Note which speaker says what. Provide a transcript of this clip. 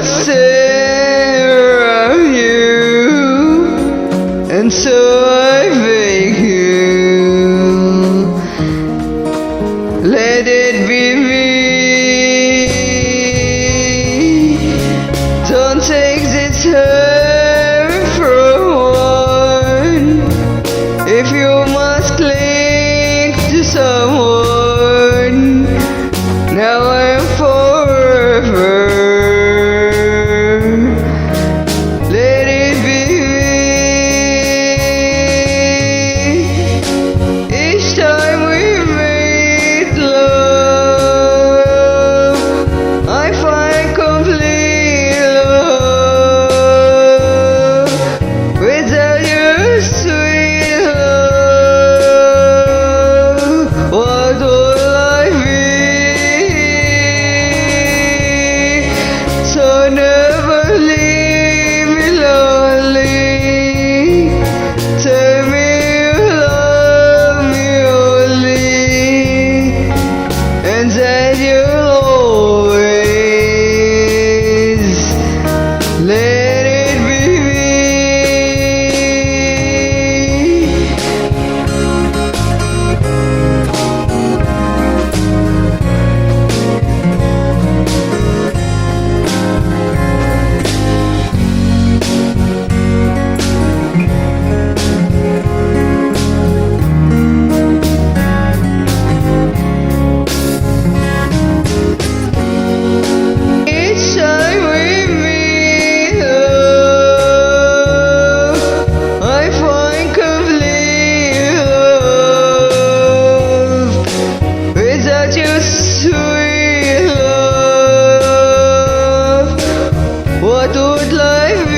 Speaker 1: center of you, and so I beg you, let it be me. Don't take the time from one. If you must cling to someone, now I'm forever. Let it be me. Each time we make love, I find complete love. Without your sweet love, what would life be? So never leave me lonely. Tell me you love me only, and that you'll always let it be me. Each time we meet love, I find complete love. Without your sweet love, what would life be?